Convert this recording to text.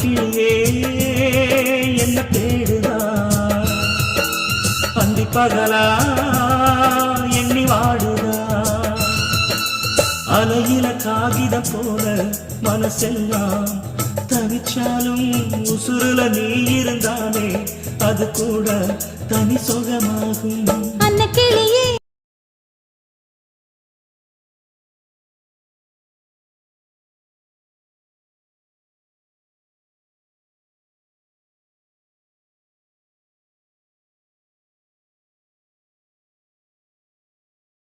கிளியே என்ன தேடுதா அந்தி பகலா எண்ணி வாடுதா அலையில காகித போல மனசெல்லாம் தவிச்சாலும் உசுருல நீ இருந்தாலே அது கூட தனி சுகமாகும் அன்ன கிளியே